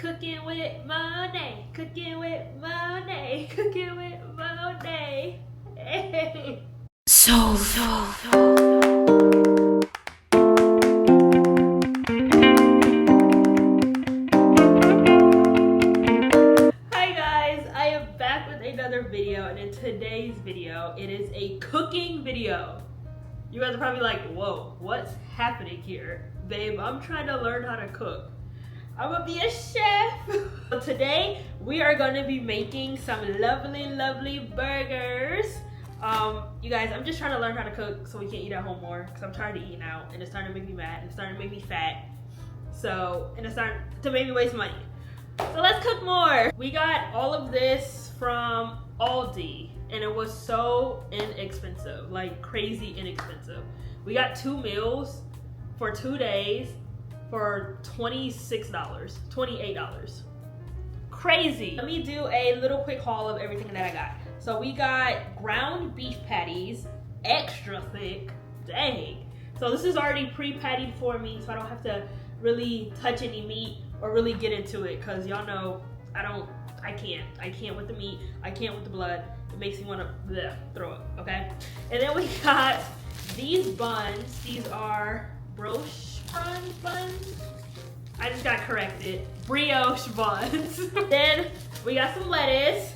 Cooking with Monet, cooking with Monet, cooking with Monet. Hey. So. Hi guys, I am back with another video, and in today's video, it is a cooking video. You guys are probably like, whoa, what's happening here? Babe, I'm trying to learn how to cook. I'm gonna be a chef. So today, we are gonna be making some lovely burgers. You guys, I'm just trying to learn how to cook so we can eat at home more, because I'm tired of eating out, and it's starting to make me mad, and it's starting to make me fat. So, and it's starting to make me waste money. So let's cook more. We got all of this from Aldi, and it was so inexpensive, like crazy inexpensive. We got 2 meals for 2 days for $26, $28. Crazy. Let me do a little quick haul of everything that I got. So we got ground beef patties, extra thick, dang. So this is already pre-pattied for me, so I don't have to really touch any meat or really get into it, because y'all know I can't with the meat, I can't with the blood. It makes me want to throw up, okay? And then we got these buns. These are brioche buns. I just got corrected. Brioche buns. Then we got some lettuce.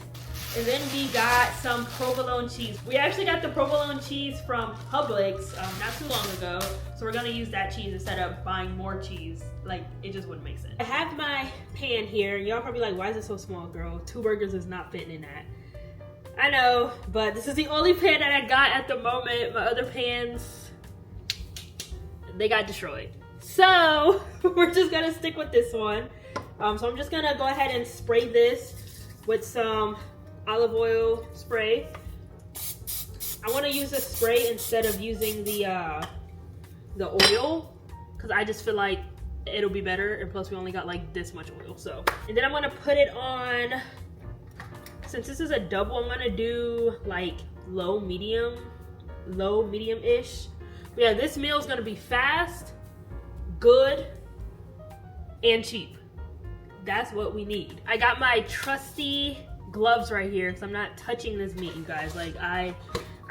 And then we got some provolone cheese. We actually got the provolone cheese from Publix not too long ago. So we're gonna use that cheese instead of buying more cheese. Like, it just wouldn't make sense. I have my pan here. Y'all probably like, why is it so small, girl? 2 burgers is not fitting in that. I know, but this is the only pan that I got at the moment. My other pans, they got destroyed. So we're just gonna stick with this one. So I'm just gonna go ahead and spray this with some olive oil spray. I want to use a spray instead of using the oil, because I just feel like it'll be better, and plus we only got like this much oil. So, and then I'm gonna put it on. Since this is a double, I'm gonna do like low medium-ish. But yeah, this meal is gonna be fast, good, and cheap. That's what we need. I got my trusty gloves right here, because I'm not touching this meat, you guys. Like, I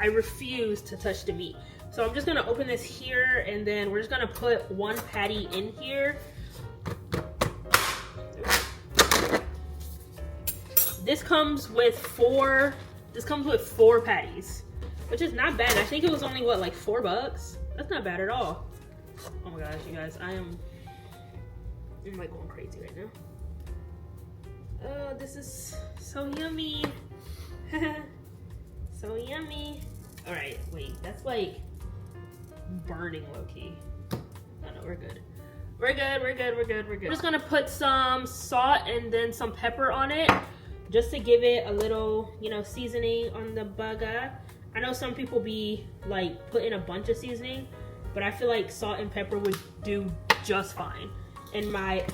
refuse to touch the meat. So I'm just gonna open this here, and then we're just gonna put 1 patty in here. This comes with 4 patties, which is not bad. I think it was only, what, like $4? That's not bad at all. Oh my gosh, you guys, I'm like going crazy right now. Oh, this is so yummy. So yummy. All right, wait, that's like burning low-key. Oh no, we're good. We're good. I'm just gonna put some salt and then some pepper on it, just to give it a little, you know, seasoning on the burger. I know some people be like putting a bunch of seasoning, but I feel like salt and pepper would do just fine, in my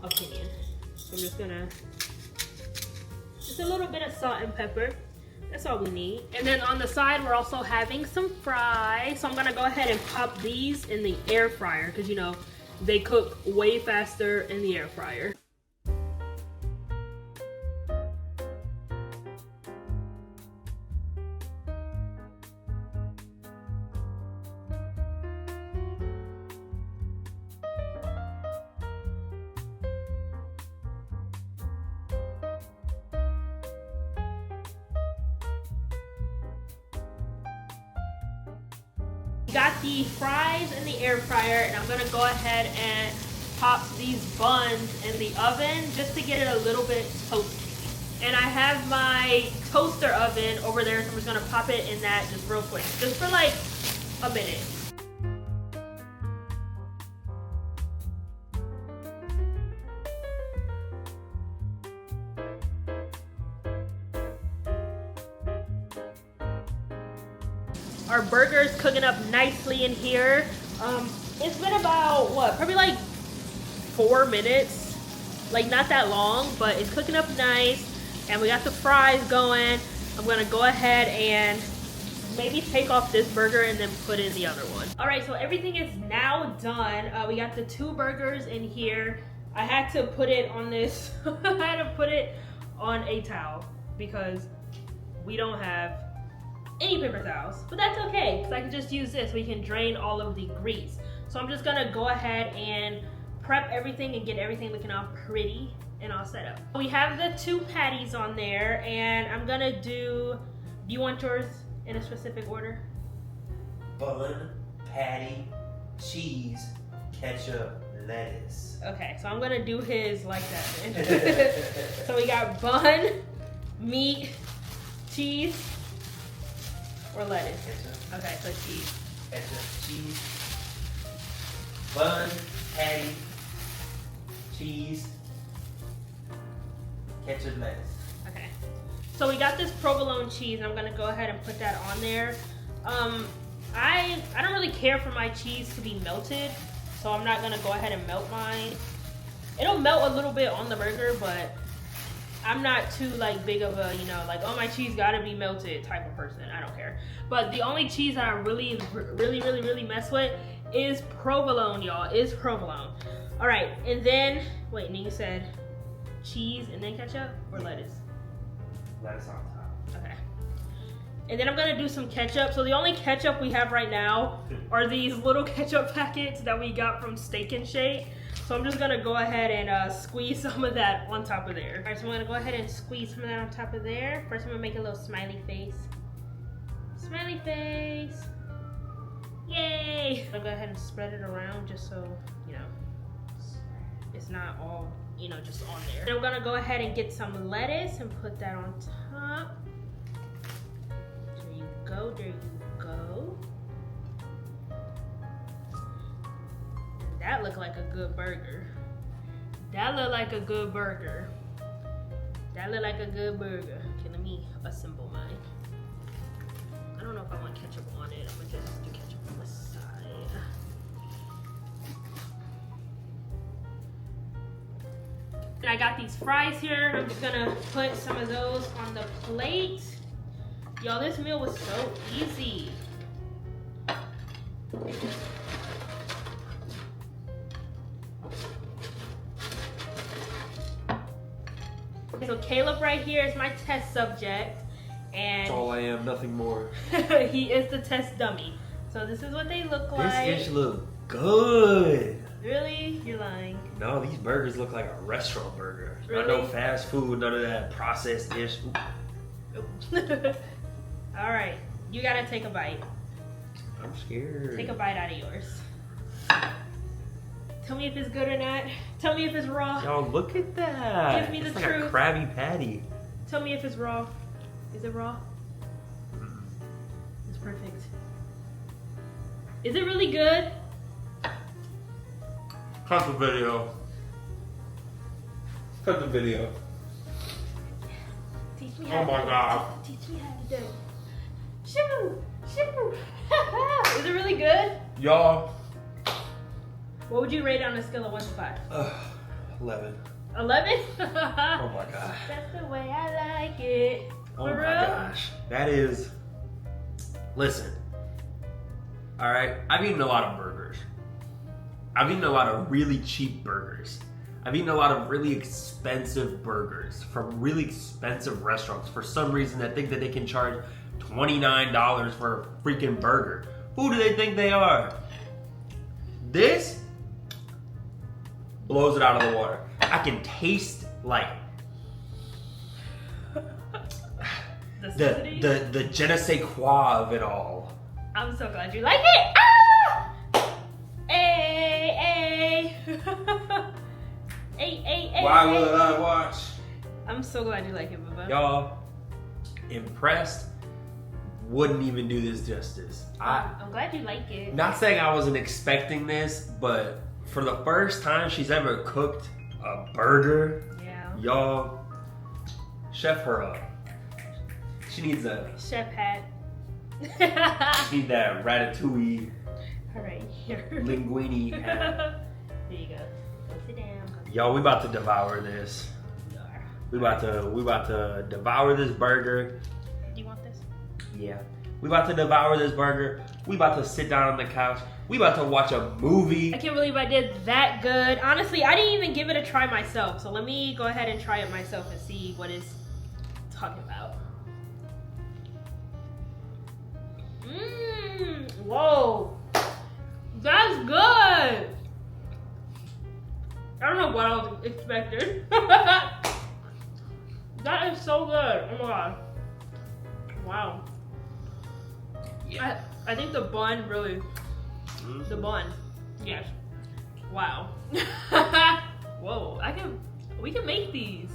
opinion. So I'm just gonna, just a little bit of salt and pepper. That's all we need. And then on the side, we're also having some fries. So I'm gonna go ahead and pop these in the air fryer, because you know, they cook way faster in the air fryer. Got the fries in the air fryer, and I'm gonna go ahead and pop these buns in the oven just to get it a little bit toasty. And I have my toaster oven over there, so I'm just gonna pop it in that just real quick, just for like a minute. Our burger's cooking up nicely in here. It's been about, what, probably like 4 minutes. Like, not that long, but it's cooking up nice. And we got the fries going. I'm gonna go ahead and maybe take off this burger and then put in the other one. All right, so everything is now done. We got the 2 burgers in here. I had to put it on this. I had to put it on a towel because we don't have any paper towels. But that's okay, because I can just use this. We can drain all of the grease. So I'm just gonna go ahead and prep everything and get everything looking all pretty and all set up. We have the 2 patties on there, and I'm gonna do you want yours in a specific order? Bun, patty, cheese, ketchup, lettuce. Okay, so I'm gonna do his like that then. So we got bun, meat, cheese, or lettuce? Ketchup. Okay, so cheese. Ketchup, cheese, bun, patty, cheese, ketchup, lettuce. Okay. So we got this provolone cheese, and I'm gonna go ahead and put that on there. I don't really care for my cheese to be melted, so I'm not gonna go ahead and melt mine. It'll melt a little bit on the burger, but I'm not too like big of a, you know, like, oh, my cheese gotta be melted type of person. I don't care. But the only cheese that I really mess with is provolone, y'all. Is provolone. All right, and then wait, and then you said cheese and then ketchup or lettuce? Lettuce on top. Okay. And then I'm gonna do some ketchup. So the only ketchup we have right now are these little ketchup packets that we got from Steak and Shake. So I'm just gonna go ahead and squeeze some of that on top of there. All right, so I'm gonna go ahead and squeeze some of that on top of there. First, I'm gonna make a little smiley face. Smiley face. Yay! I'm gonna go ahead and spread it around just so, you know, it's not all, you know, just on there. Then I'm gonna go ahead and get some lettuce and put that on top. There you go, there you go. That looked like a good burger. That looked like a good burger. That looked like a good burger. Okay, let me assemble mine. I don't know if I want ketchup on it. I'm gonna just do ketchup on the side. And I got these fries here. I'm just gonna put some of those on the plate. Y'all, this meal was so easy. So Caleb right here is my test subject, and That's all I am, nothing more. he is the test dummy. So this is what they look like. This dish look good. Really? You're lying. No, these burgers look like a restaurant burger. Really? Not no fast food, none of that processed dish. All right, you gotta take a bite. I'm scared. Take a bite out of yours. Tell me if it's good or not. Tell me if it's raw. Y'all, look at that. Give me the it's truth. like a Krabby Patty. Tell me if it's raw. Is it raw? It's perfect. Is it really good? Cut the video. Cut the video. Teach me Oh my God. Teach me how to do it. Shoo! Shoo! Is it really good? Y'all. What would you rate on a scale of 1 to 5? 11. 11? Oh my God. That's the way I like it. Oh For my real? gosh. That is. Listen. Alright, I've eaten a lot of burgers. I've eaten a lot of really cheap burgers. I've eaten a lot of really expensive burgers from really expensive restaurants. For some reason, they think that they can charge $29 for a freaking burger. Who do they think they are? This blows it out of the water. I can taste like the je ne sais quoi of it all. I'm so glad you like it. Ah! Hey, hey. Hey. Why will I watch? I'm so glad you like it, Bubba. Y'all, impressed, wouldn't even do this justice. I'm glad you like it. Not saying I wasn't expecting this, but for the first time she's ever cooked a burger, Yeah. y'all, chef her up. She needs a Chef hat. she need that ratatouille All right, here. linguine hat. There you go. Go sit down. Y'all, we about to devour this. We about to devour this burger. Do you want this? Yeah. We about to devour this burger. We about to sit down on the couch. We about to watch a movie. I can't believe I did that good. Honestly, I didn't even give it a try myself. So let me go ahead and try it myself and see what it's talking about. Whoa. That's good. I don't know what I was expecting. That is so good. Oh my god. Wow. Yeah. I think the bun really, the bun, yes. Wow. Whoa, we can make these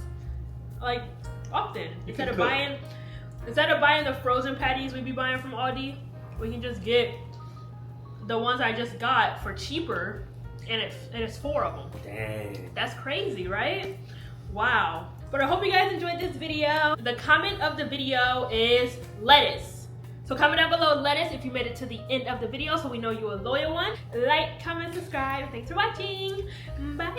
like often. Instead of buying the frozen patties we be buying from Aldi, we can just get the ones I just got for cheaper, and it's 4 of them. Dang. That's crazy, right? Wow. But I hope you guys enjoyed this video. The comment of the video is lettuce. So comment down below lettuce if you made it to the end of the video so we know you're a loyal one. Like, comment, subscribe. Thanks for watching. Bye.